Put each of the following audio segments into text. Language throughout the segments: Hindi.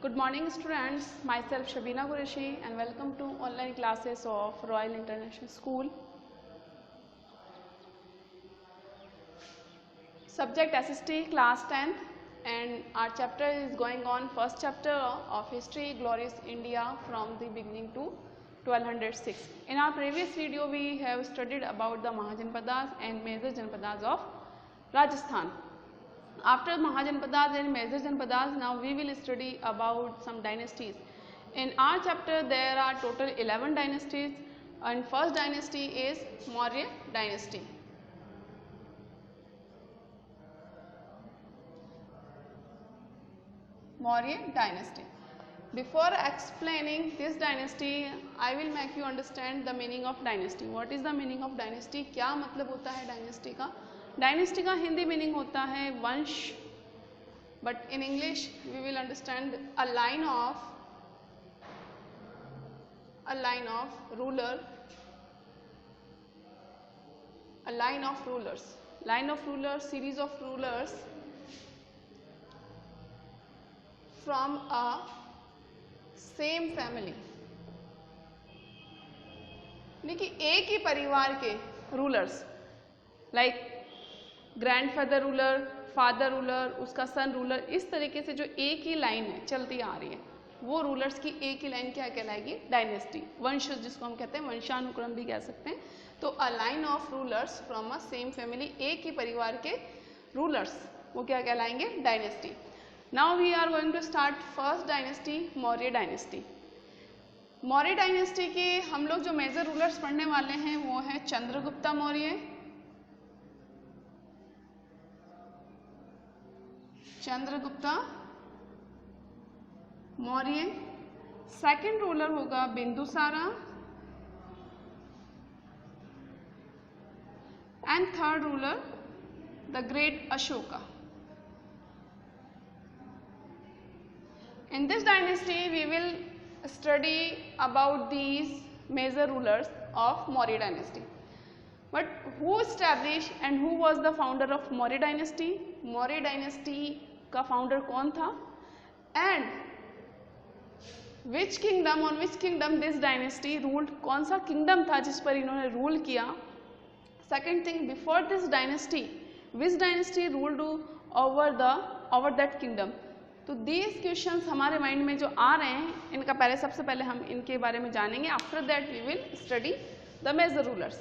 Good morning students, myself Shabina Qureshi and welcome to online classes of Royal International School. Subject SST class 10th and our chapter is going on first chapter of History Glorious India from the beginning to 1206. In our previous video we have studied about the Mahajanpadas and major Janpadas of Rajasthan. After Mahajanpadas and major Janpadas, now we will study about some dynasties. In our chapter there are total 11 dynasties and first dynasty is Maurya dynasty. Maurya dynasty. Before explaining this dynasty, I will make you understand the meaning of dynasty. What is the meaning of dynasty? क्या मतलब होता है dynasty का? डायनेस्टी का हिंदी मीनिंग होता है वंश, but in English we will understand a line of ruler, a line of rulers, series of rulers from a same family, यानी कि एक ही परिवार के rulers, like grandfather ruler, father ruler, उसका सन रूलर, इस तरीके से जो एक ही लाइन है चलती आ रही है वो रूलर्स की एक ही लाइन क्या कहलाएगी? डायनेस्टी, वंश जिसको हम कहते हैं, वंशानुक्रम भी कह सकते हैं. तो a line of rulers from a same family, एक ही परिवार के रूलर्स, वो क्या कहलाएंगे? Dynasty. Now we are going to start first dynasty, Maurya dynasty. Maurya dynasty के हम लोग जो मेजर रूलर्स पढ़ने वाले हैं वो है चंद्रगुप्ता मौर्य, मौर्य. सेकंड रूलर होगा Bindusara and third ruler the great Ashoka. In this dynasty we will study about these major rulers of Maurya dynasty. But who established and who was the founder of Maurya dynasty? Maurya dynasty का founder कौन था? And which kingdom, on which kingdom this dynasty ruled? कौन सा kingdom था जिस पर इन्होंने rule किया? Second thing, before this dynasty, which dynasty ruled over that kingdom? तो these questions हमारे माइंड में जो आ रहे हैं, इनका सबसे पहले हम इनके बारे में जानेंगे. After that we will study the major rulers.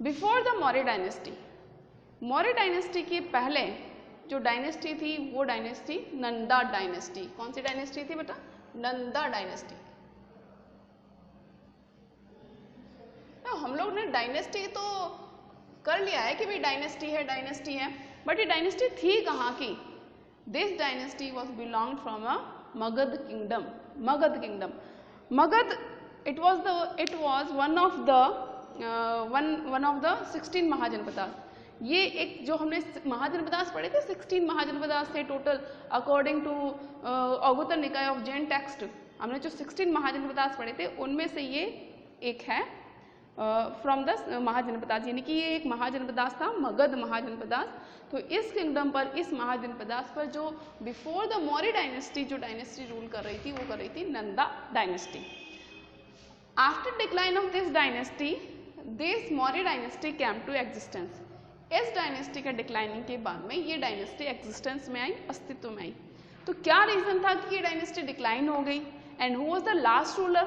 Before the Maurya dynasty, Maurya dynasty के पहले जो डायनेस्टी थी वो डायनेस्टी नंदा डायनेस्टी. कौन सी डायनेस्टी थी बेटा? नंदा डायनेस्टी. हम लोग ने डायनेस्टी तो कर लिया है कि भाई डायनेस्टी है, बट ये डायनेस्टी थी कहाँ की? This dynasty was belonged from a Magad kingdom. Magad, it was one of the 16 mahajanapadas. ये एक जो हमने महाजनपदास पढ़े थे, 16 महाजनपदास थे टोटल अकॉर्डिंग टू अगुतर निकाय ऑफ जैन टेक्स्ट. हमने जो 16 महाजनपदास पढ़े थे उनमें से ये एक है फ्रॉम द महाजनपदास, यानी कि ये एक महाजनपदास था, मगध महाजनपदास. तो इस किंगडम पर, इस महाजनपदास पर जो बिफोर द मौर्य डायनेस्टी जो डायनेस्टी रूल कर रही थी वो कर रही थी Nanda dynasty. After decline of this dynasty, this Maurya dynasty came to existence. इस डायनेस्टी का डिक्लाइनिंग के बाद में ये डायनेस्टी एग्जिस्टेंस में आई, अस्तित्व में आई. तो क्या रीजन था कि ये डायनेस्टी डिक्लाइन हो गई? And who was the last ruler?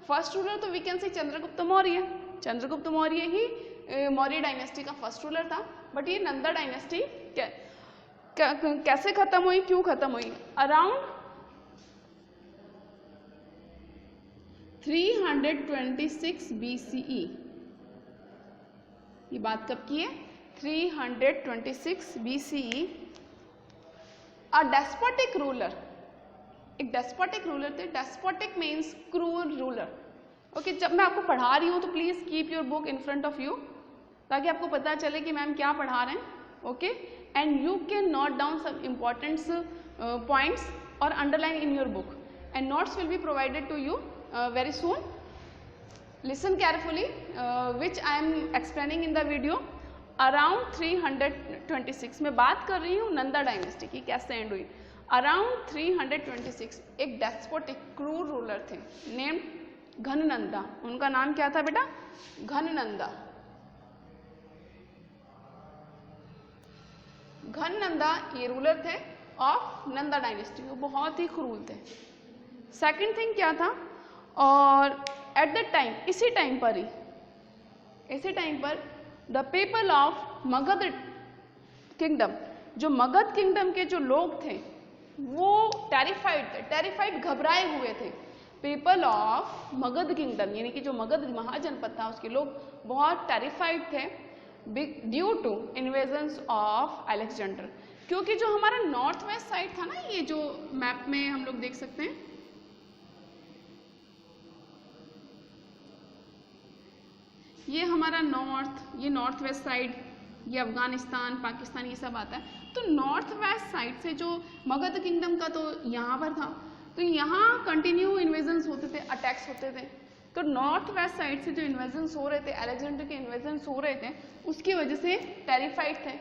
First ruler तो we can say Chandragupta Maurya ही मौर्य डायनेस्टी का फर्स्ट रूलर था. बट ये नंदा डायनेस्टी कैसे खत्म हुई, क्यों खत्म हुई? Around 326 BCE. ये बात कब की है? 326 BCE. अ डेस्पोटिक रूलर, एक डेस्पोटिक रूलर थे. डेस्पोटिक मीन्स क्रूर रूलर. ओके, जब मैं आपको पढ़ा रही हूँ तो please keep your book in front of you ताकि आपको पता चले कि मैम क्या पढ़ा रहे हैं. Okay, and you can note down some important points और underline in your book and notes will be provided to you very soon. Listen carefully which I am explaining in the video. Around 326 में बात कर रही हूँ नंदा डायनेस्टी की कैसे एंड हुई. अराउंड 326 एक डेस्पोटिक क्रूर रूलर थे नेम्ड घननंदा। उनका नाम क्या था बेटा? घननंदा। घननंदा ये रूलर थे ऑफ नंदा डायनेस्टी, वो बहुत ही क्रूर थे। सेकंड थिंग क्या था, और एट द टाइम इसी टाइम पर the people of Magadh kingdom, जो मगध किंगडम के जो लोग थे वो टेरिफाइड घबराए हुए थे। पीपल ऑफ मगध किंगडम यानी कि जो मगध महाजनपद था उसके लोग बहुत टेरिफाइड थे due to invasions of Alexander, क्योंकि जो हमारा नॉर्थ वेस्ट साइड था ना, ये जो मैप में हम लोग देख सकते हैं, ये हमारा ये नॉर्थ वेस्ट साइड, ये अफगानिस्तान, पाकिस्तान, ये सब आता है। तो नॉर्थ वेस्ट साइड से जो मगध किंगडम का तो यहाँ पर था, तो यहाँ कंटिन्यू इन्वेजन्स होते थे, अटैक्स होते थे। तो नॉर्थ वेस्ट साइड से जो इन्वेजन्स हो रहे थे, अलेक्जेंडर के इन्वेजन्स हो रहे थे, उसकी वजह से टेरिफाइड थे।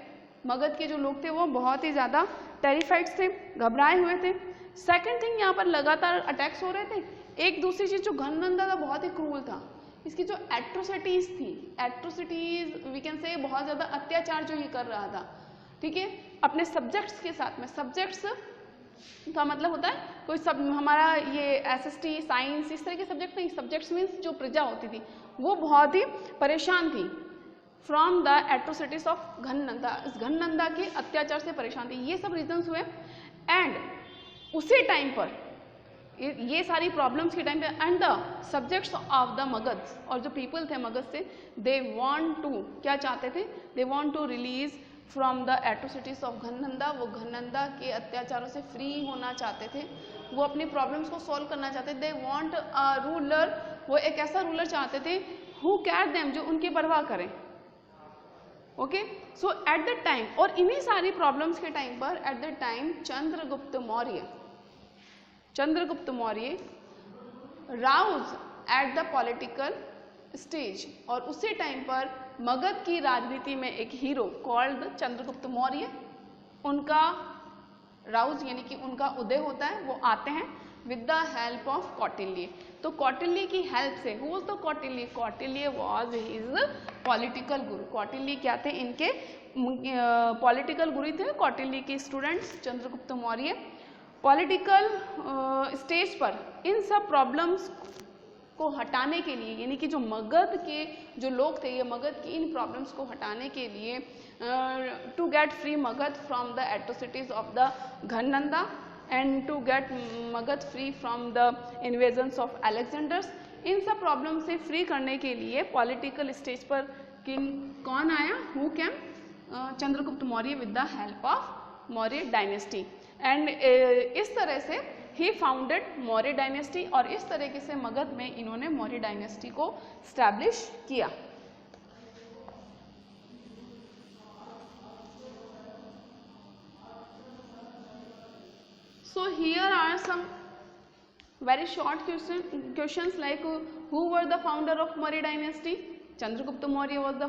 मगध के जो लोग थे वो बहुत ही ज़्यादा टेरिफाइड थे, घबराए हुए थे। सेकेंड थिंग, यहाँ पर लगातार अटैक्स हो रहे थे। एक दूसरी चीज़, जो घननंदा था बहुत ही क्रूर था, इसकी जो एट्रोसिटीज थी, एट्रोसिटीज वी कैन से बहुत ज़्यादा अत्याचार जो ये कर रहा था, ठीक है, अपने सब्जेक्ट्स के साथ में। सब्जेक्ट्स का मतलब होता है कोई सब, हमारा ये एसएसटी, साइंस, इस तरह के सब्जेक्ट नहीं, सब्जेक्ट्स मीन्स जो प्रजा होती थी वो बहुत ही परेशान थी फ्रॉम द एट्रोसिटीज ऑफ घननंदा, इस घननंदा के अत्याचार से परेशान थी। ये सब रीजन्स हुए। एंड उसी टाइम पर ये सारी प्रॉब्लम्स के टाइम पे, and the subjects of the Magadh, और जो पीपल थे मगध से, दे वांट टू, क्या चाहते थे, they want to release from the atrocities of Ghanananda, वो घननंदा के अत्याचारों से फ्री होना चाहते थे, वो अपनी प्रॉब्लम्स को सॉल्व करना चाहते थे। दे वांट अ रूलर, वो एक ऐसा रूलर चाहते थे हु केयर देम, जो उनकी परवाह करे। Okay, so at the time, और इन्हीं सारी प्रॉब्लम्स के टाइम पर at the time Chandragupta Maurya Rouse at the political stage, और उसी टाइम पर मगध की राजनीति में एक हीरो कॉल्ड चंद्रगुप्त मौर्य, उनका राउज यानी कि उनका उदय होता है। वो आते हैं with the help of Kautilya. तो कौटिल्य की हेल्प से, who was the Kautilya? Kautilya was his political गुरु। कौटिल्य क्या थे? इनके पॉलिटिकल गुरु थे, कौटिल्य के students Chandragupta Maurya. Political stage पर इन सब प्रॉब्लम्स को हटाने के लिए, यानी कि जो मगध के जो लोग थे, ये मगध की इन प्रॉब्लम्स को हटाने के लिए, to get free Magadh from the atrocities of the Ghanananda and to get Magadh free from the invasions of Alexanders, इन सब प्रॉब्लम से फ्री करने के लिए पॉलिटिकल स्टेज पर किंग कौन आया? Who came? Chandragupta Maurya with the help of Maurya dynasty. And इस तरह से ही फाउंडेड मौर्य डायनेस्टी, और इस तरीके से मगध में इन्होंने मौर्य डायनेस्टी को स्टैब्लिश किया। So here are some very short questions like who were the founder of Maurya dynasty? Chandragupta Maurya was the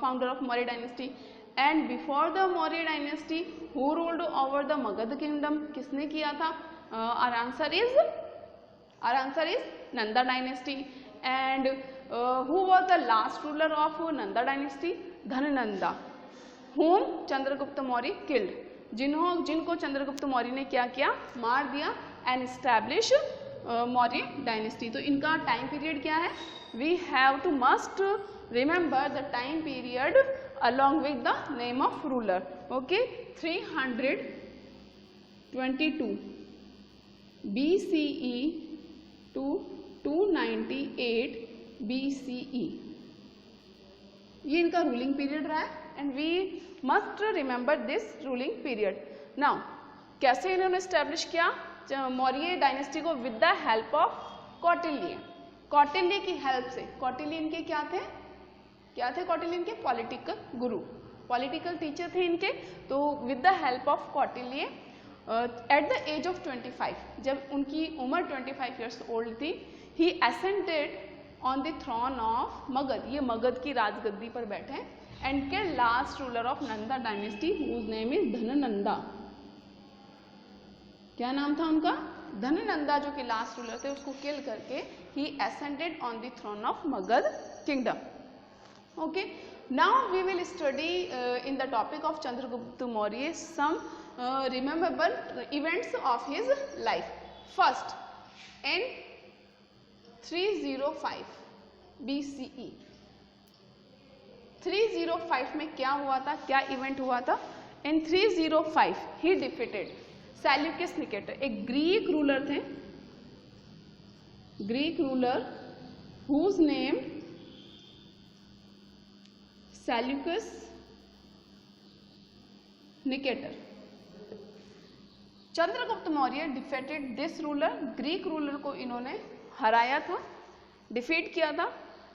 founder of Maurya dynasty. And before the Maurya dynasty, who ruled over the Magad kingdom? किसने किया था? Our answer is Nanda dynasty. And who was the last ruler of Nanda dynasty? Dhanananda, whom Chandragupta Maurya killed. जिनको चंद्रगुप्त मौर्य ने क्या किया? मार दिया। And establish Maurya dynasty. तो इनका टाइम पीरियड क्या है? We have to must remember the time period along with the name of ruler. Okay, 322 BCE to 298 BCE ये इनका रूलिंग पीरियड रहा है। And we must remember this ruling period. Now कैसे इन्होंने स्टैब्लिश किया मौर्य डायनेस्टी को? With the help of Kautilya. Kautilya की हेल्प से। कौटिल्य इनके क्या थे? कौटिल्य इनके पॉलिटिकल गुरु, पॉलिटिकल टीचर थे इनके। तो with the help of Kautilya at the age of 25, जब उनकी उम्र 25 ईयर्स ओल्ड थी, he ascended on the throne of Magadh. ये मगध की राजगद्दी पर बैठे एंड के last ruler of Nanda dynasty whose name is Dhanananda. क्या नाम था उनका? धननंदा, जो कि लास्ट रूलर थे, उसको किल करके he ascended on the throne of Magadh kingdom. Okay, now we will study in the topic of Chandragupta Maurya some rememberable events of his life. First, in 305 BCE. 305 में क्या हुआ था, क्या इवेंट हुआ था? In 305 he defeated Seleucus Nicator, एक ग्रीक रूलर थे, Greek ruler whose name Seleucus Nicator. Chandragupta Maurya defeated this ruler, Greek ruler को इन्होंने हराया था, डिफीट किया था.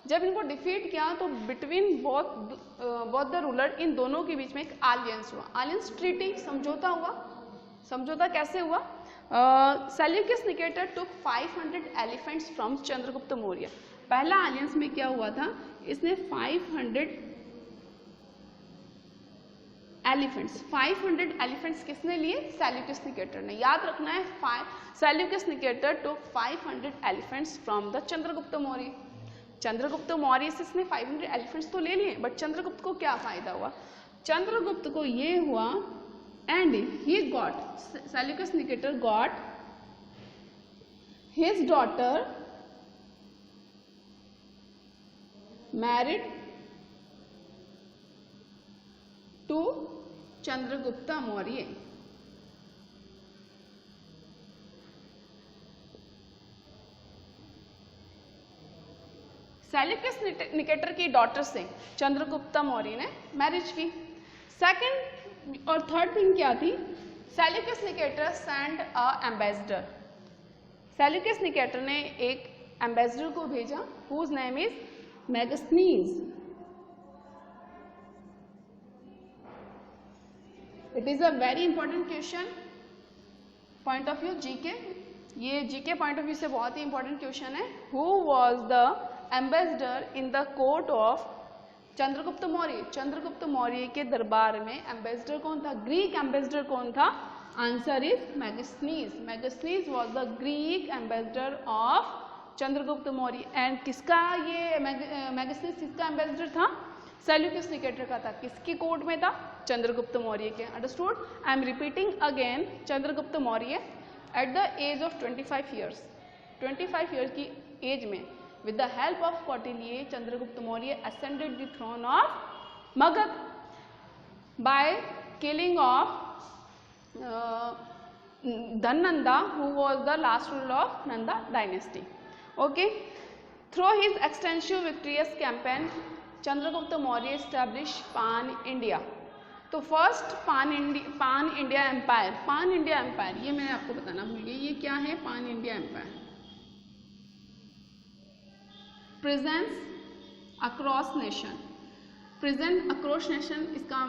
जब इनको डिफीट किया तो बिटवीन बोथ द रूलर, इन दोनों के बीच में एक आलियंस हुआ. आलियंस ट्रीटी, समझौता हुआ. समझौता कैसे हुआ? Seleucus Nicator took 500 elephants from Chandragupta Maurya. पहला आलियंस में क्या हुआ था? इसने 500 एलिफेंट्स किसने लिए? सेल्यूकस निकेटर ने. याद रखना है, Seleucus Nicator took 500 elephants from the Chandragupta Maurya. Chandragupta Maurya से इसने 500 एलिफेंट्स तो ले लिए, बट चंद्रगुप्त को क्या फायदा हुआ? चंद्रगुप्त को ये हुआ, and he got, Seleucus Nicator got his daughter married to Chandragupta Maurya. Seleucus Nicator की डॉटर से चंद्रगुप्त मौर्य ने मैरिज की. सेकंड और थर्ड थिंग क्या थी? Seleucus Nicator send a ambassador. Seleucus Nicator ने एक एम्बेसडर को भेजा, whose name is Megasthenes. It is a very important question point of view GK. ये जीके पॉइंट ऑफ व्यू से बहुत ही इंपॉर्टेंट क्वेश्चन है. Who was the ambassador in the court of Chandragupta Maurya? Chandragupta Maurya के दरबार में एम्बेसडर कौन था? ग्रीक एम्बेसडर कौन था? Answer is Megasthenes. Megasthenes was the Greek ambassador of Chandragupta Maurya. And किसका ये मेगास्थनीज किसका एम्बेसडर था? सेल्यूकस निकेटर का था. किसके कोर्ट में था? चंद्रगुप्त मौर्य के. Understood? I am repeating again. Chandragupta Maurya at the age of 25 years, 25 years की एज में, with the help of Kautilya, Chandragupta Maurya ascended the throne of Magad by killing of Dhananda, who was the last ruler of Nanda dynasty. Okay, through his extensive victorious campaign, Chandragupta Maurya established Pan India. तो फर्स्ट पान इंडिया एम्पायर, ये मैं आपको बताना भूल गई. ये क्या है? Pan India empire. Presence across nation. Present across nation इसका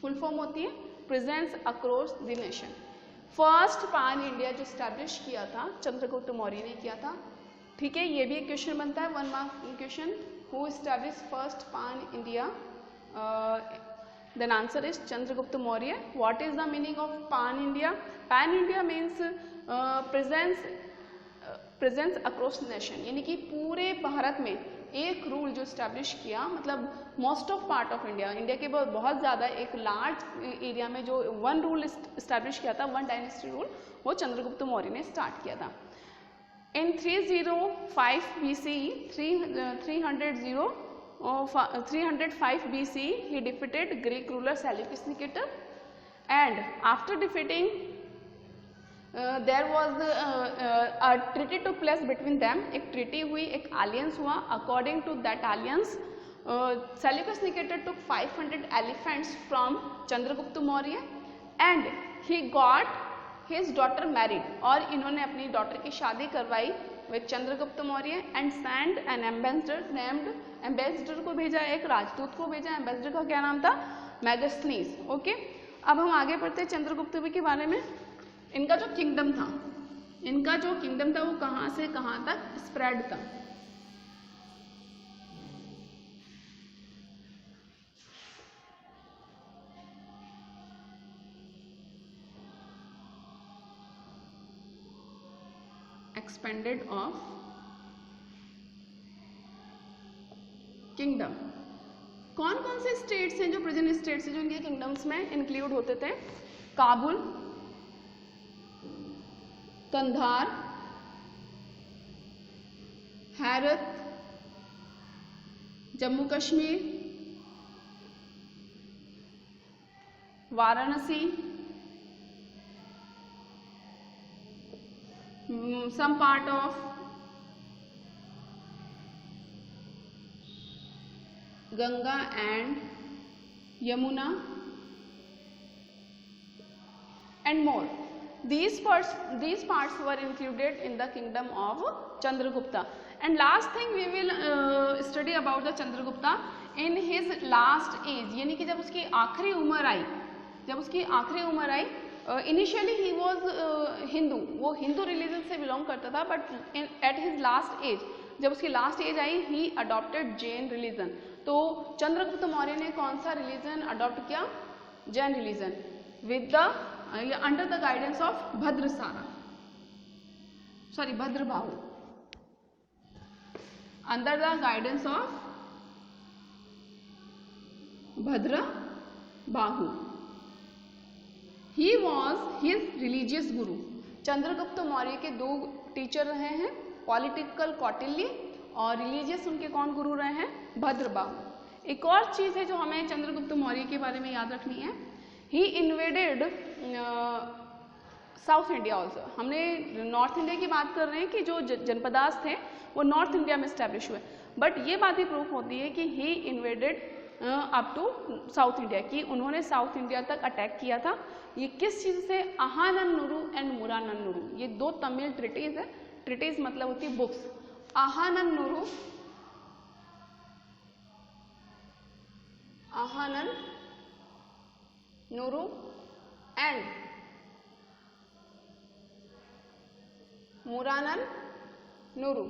फुल फॉर्म होती है presence across the nation. First pan India जो स्टैब्लिश किया था चंद्रगुप्त मौर्य ने किया था. ठीक है, ये भी एक क्वेश्चन बनता है, 1 mark question. Who establish first pan India? Then answer is Chandragupta Maurya. What is the meaning of pan India? Pan India means presence across nation, यानी कि पूरे भारत में एक रूल जो स्टैब्लिश किया, मतलब most of part of India, India के बहुत ज़्यादा एक लार्ज एरिया में जो वन रूल स्टैब्लिश किया था, वन डायनेस्टी रूल, वो चंद्रगुप्त मौर्य ने स्टार्ट किया था. In 305 BCE, 305 BCE, he defeated Greek ruler Seleucus Nicator, and after defeating there was a treaty took place between them. एक treaty हुई, एक alliance हुआ. According to that alliance, Seleucus Nicator took 500 elephants from Chandragupta Maurya and he got his daughter married. और इन्होंने अपनी daughter की शादी करवाई with Chandragupta Maurya and sent an ambassador named, ambassador को भेजा, एक राजदूत को भेजा. ambassador का क्या नाम था? मेगास्थनीज. ओके, अब हम आगे बढ़ते हैं चंद्रगुप्त के बारे में. इनका जो किंगडम था वो कहाँ से कहाँ तक स्प्रेड था? Expanded of kingdom. कौन कौन से स्टेट्स हैं जो प्रेजेंट स्टेट्स हैं जो इनके किंगडम्स में इंक्लूड होते थे? काबुल, कंधार, हैरत, Jammu Kashmir, Varanasi, some part of Ganga and Yamuna and more. These parts were included in the kingdom of Chandragupta. And last thing we will study about the Chandragupta in his last age, यानी कि जब उसकी आखिरी उम्र आई, इनिशियली ही वॉज हिंदू, वो हिंदू रिलीजन से बिलोंग करता था, but at his last age, जब उसकी लास्ट एज आई, ही अडॉप्टेड जैन रिलीजन। तो चंद्रगुप्त मौर्य ने कौन सा रिलीजन अडॉप्ट किया? Jain religion, with the under the guidance of Bhadrabahu, under the guidance of Bhadrabahu. He was his religious guru. Chandragupta Maurya के दो टीचर रहे हैं, पॉलिटिकल कौटिल्य, और रिलीजियस उनके कौन गुरु रहे हैं? भद्रबाहु। एक और चीज़ है जो हमें चंद्रगुप्त मौर्य के बारे में याद रखनी है, ही इन्वेडेड साउथ इंडिया ऑल्सो। हमने नॉर्थ इंडिया की बात कर रहे हैं कि जो जनपदास थे वो नॉर्थ इंडिया में स्टैब्लिश हुए, बट ये बात भी प्रूफ होती है कि he invaded up to south India, की उन्होंने साउथ इंडिया तक अटैक किया था। ये किस चीज़ से? अहानन्नुरु एंड मुरानन्नुरु, ये दो तमिल ट्रिटीज है। ट्रिटीज मतलब होती है बुक्स। अहानन्नुरु एंड मुरानन्नुरु,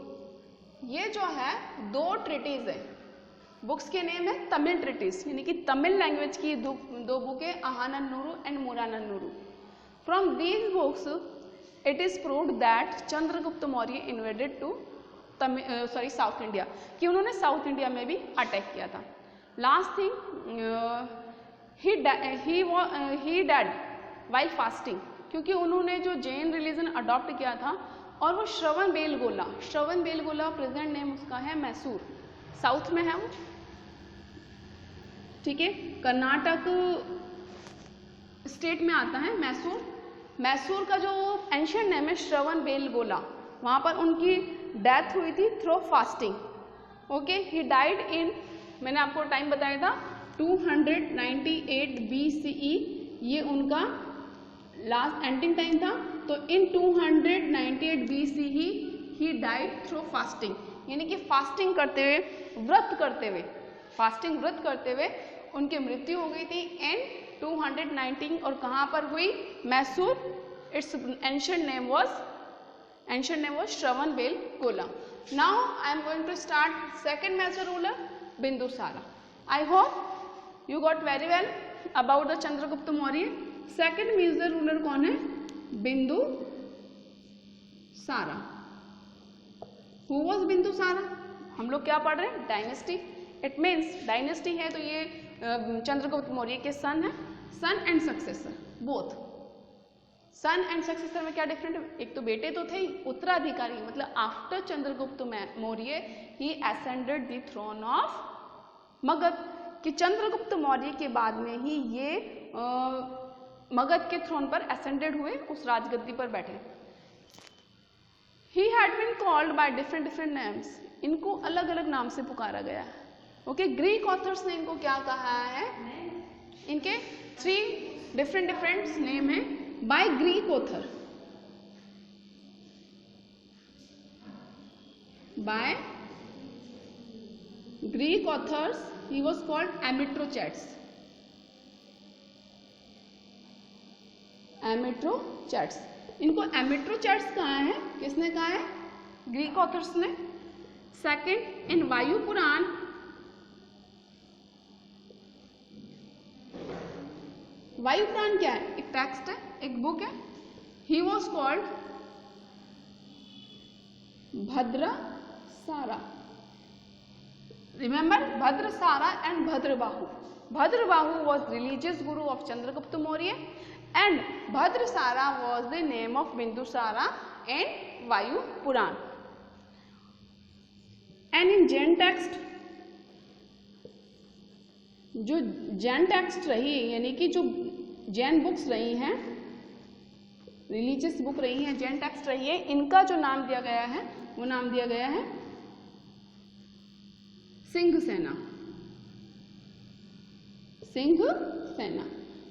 ये जो है दो ट्रिटीज है। बुक्स के नेम है तमिल ट्रिटीज, यानी कि तमिल लैंग्वेज की दो बुक है, Akananuru and Purananuru. From these books it is proved that Chandragupta Maurya invaded to south India, कि उन्होंने साउथ इंडिया में भी अटैक किया था। Last thing, he died while fasting, क्योंकि उन्होंने जो जैन रिलीजन अडॉप्ट किया था, और वो श्रवण बेलगोला प्रेजेंट नेम उसका है मैसूर, साउथ में है वो, ठीक है, कर्नाटक स्टेट में आता है मैसूर। मैसूर का जो एंशिएंट नेम है श्रवण बेलगोला, वहाँ पर उनकी डेथ हुई थी through fasting. Okay, he died in, मैंने आपको टाइम बताया था 298 BCE, ये उनका लास्ट एंडिंग टाइम था। तो इन 298 BCE he died through fasting, यानी कि फास्टिंग करते हुए, व्रत करते हुए उनकी मृत्यु हो गई थी इन 219। और कहाँ पर हुई? Mysore. It's ancient name was Shravana Belagola. Now I am going to start second major ruler, Bindusara. I hope you got very well about the Chandragupta Maurya. Second major ruler कौन है? बिंदुसारा। Who was Bindusara? हम लोग क्या पढ़ रहे हैं? डायनेस्टी। इट मीन्स डायनेस्टी है तो ये चंद्रगुप्त मौर्य के सन है, son and successor both. Son and successor में क्या डिफरेंट है? एक तो बेटे तो थे ही, उत्तराधिकारी मतलब after Chandragupta Maurya he ascended the throne of Magadh, कि चंद्रगुप्त मौर्य के बाद में ही ये मगध के थ्रोन पर असेंडेड हुए, उस राजगद्दी पर बैठे। He had been called by different names, इनको अलग अलग नाम से पुकारा गया है। ओके, ग्रीक ऑथर्स ने इनको क्या कहा है? इनके 3 डिफरेंट नेम है by Greek author. By Greek authors he was called Amitrochates. Amitrochates, इनको एमिट्रोचैट्स कहा है, किसने कहा है? ग्रीक ऑथर्स ने। सेकंड, इन वायु पुराण क्या है? एक टेक्स्ट है, एक बुक है। ही was called Bhadrasara. Remember Bhadrasara and Bhadrabahu. Bhadrabahu was religious guru of Chandragupta Maurya and Bhadrasara was the name of Bindusara in Vayu Puran. And in Jain text, जो जैन टेक्स्ट रही यानी कि जो जैन बुक्स रही हैं, रिलीजियस बुक रही हैं, जैन टेक्स्ट रही है, इनका जो नाम दिया गया है वो नाम दिया गया है सिंह सेना. सिंह सेना.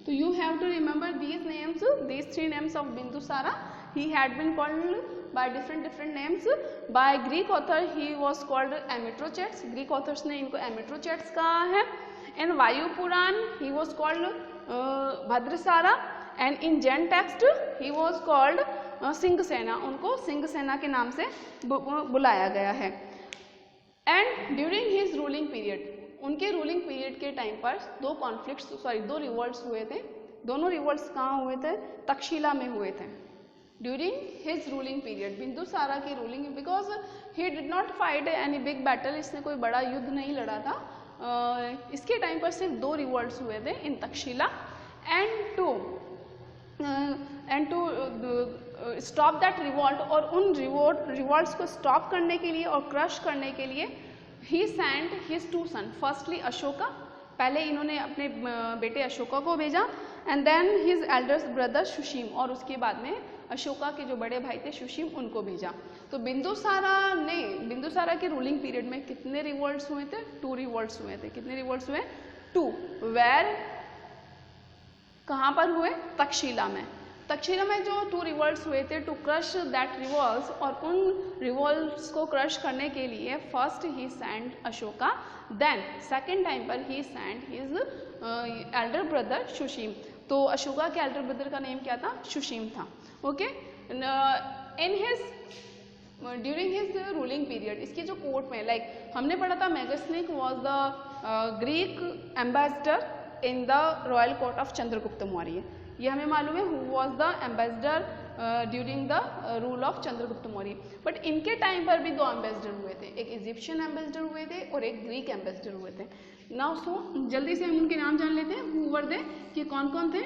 तो you have to remember these names, these three names of Bindusara. He had been called by different names. By Greek author he was called Amitrochates. Greek authors ने इनको Amitrochates कहा है. In Vayu Puran he was called Bhadrasara and in Jain text he was called Singh Sena. उनको सिंह सेना के नाम से बुलाया गया है. And during his ruling period, उनके रूलिंग पीरियड के टाइम पर दो रिवोल्ट्स हुए थे. दोनों रिवोल्ट्स कहाँ हुए थे? तक्षशिला में हुए थे. During his ruling period, Bindusara की ruling, because he did not fight any big battle, इसने कोई बड़ा युद्ध नहीं लड़ा था. इसके टाइम पर सिर्फ दो रिवोल्ट्स हुए थे in Takshashila. And to stop that revolt, और उन रिवोल्ट्स को स्टॉप करने के लिए और क्रश करने के लिए he sent his two son. Firstly Ashoka, पहले इन्होंने अपने बेटे अशोका को भेजा, and then his elder brother Susim, और उसके बाद में अशोका के जो बड़े भाई थे सुशीम, उनको भेजा. तो बिंदुसारा के रूलिंग पीरियड में कितने रिवोल्ट्स हुए थे? 2 रिवोल्ट्स हुए थे. कितने रिवोल्ट्स हुए? 2. वेर, कहाँ पर हुए? तक्षशिला में. तक्षशिला में जो 2 रिवोल्ट्स हुए थे, टू क्रश दैट रिवोल्ट्स, और उन रिवोल्ट्स को क्रश करने के लिए first he sent Ashoka, then second time पर he sent his elder brother Susim. तो अशोका के एल्डर ब्रदर का नेम क्या था? सुशीम था. Okay. During his ruling period, इसके जो कोर्ट में, लाइक हमने पढ़ा था, Megasthenes was the Greek ambassador in the royal court of Chandragupta Maurya. ये हमें मालूम है who was the ambassador during the rule of Chandragupta Maurya. But इनके टाइम पर भी 2 एम्बेसडर हुए थे, एक इजिप्शियन एम्बेसडर हुए थे और एक ग्रीक एम्बेसडर हुए थे. नाउ सो जल्दी से हम उनके नाम जान लेते हैं. हु वर दे, कि कौन कौन थे?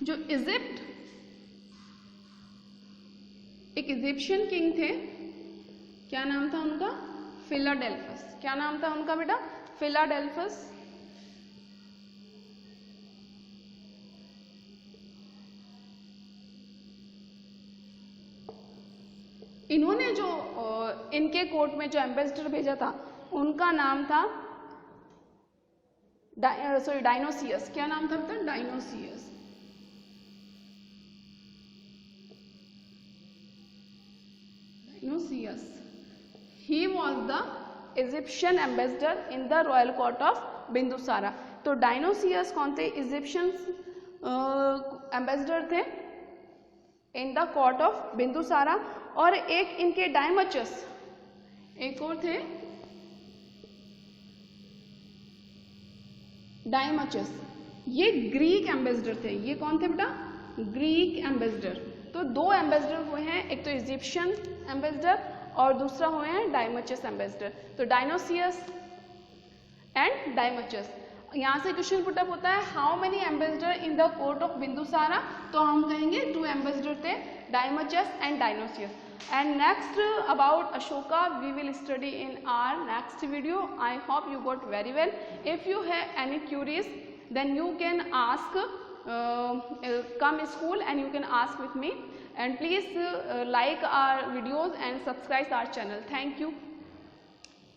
जो इजिप्ट, एक इजिप्शियन किंग थे, क्या नाम था उनका? फिलाडेल्फस. क्या नाम था उनका बेटा? फिलाडेल्फस. इन्होंने जो इनके कोर्ट में जो एम्बेसडर भेजा था, उनका नाम था डायनोसियस. क्या नाम था बेटा? Dionysius. He was the Egyptian ambassador in the royal court of Bindusara. तो डायनोसियस कौन थे? इजिप्शियन एम्बेसडर थे इन द कोर्ट ऑफ बिंदुसारा. और एक इनके डायमचस, एक और थे डायमचस. ये ग्रीक एम्बेसडर थे. ये कौन थे बेटा? Greek ambassador. तो 2 एम्बेसडर हुए हैं, एक तो इजिप्शियन एम्बेसडर और दूसरा हुए हैं डायमचस एम्बेसडर. तो डायनोसियस एंड डायमचस. यहाँ से क्वेश्चन पुटअप होता है, how many ambassador in the court of Bindusara? तो हम कहेंगे 2 एम्बेसडर थे, Deimachus and Dionysius. And next about Ashoka we will study in our next video. I hope you got very well. If you have any queries then you can ask, come school and you can ask with me, and please like our videos and subscribe our channel. Thank you.